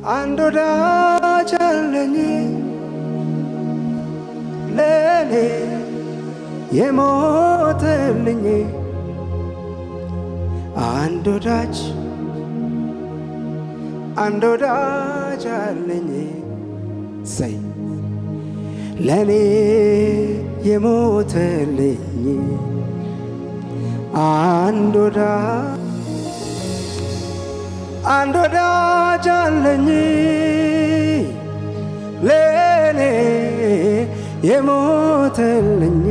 አንድ ወዳጅ አለኝ ለኔ የሞተልኝ አንድ ወዳጅ አለኝ ሰይ ለኔ የሞተልኝ አንድ ወዳጅ አለኝ ለኔ የሞተልኝ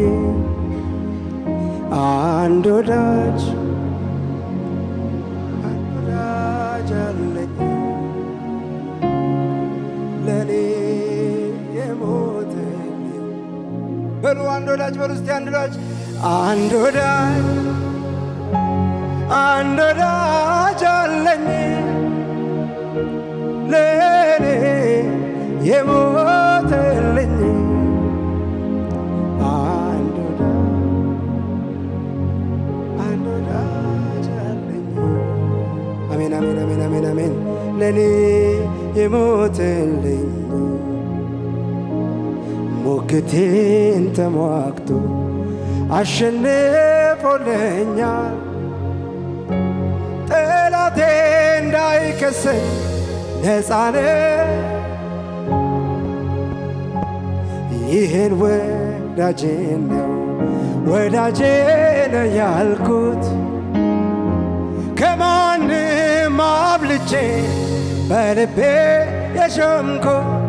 አንድ ወዳጅ አለኝ ለኔ የሞተልኝ በሉ አንድ ወዳጅ በሉ እስቲ አንድ ወዳጅ አለኝ ለኔ የሞተልኝ አንድ ወዳጅ አለኝ። አሜን አሜን አሜን አሜን አሜን። ለኔ የሞተልኝ ሞገቴን ተሟግቶ አሸንፎልኛል ጠላቴ እንዳይከሰኝ ነፃነ ይህን ወዳጄ ነው ያልኩት ከማንም አብልጬ በልቤ የሾምኩት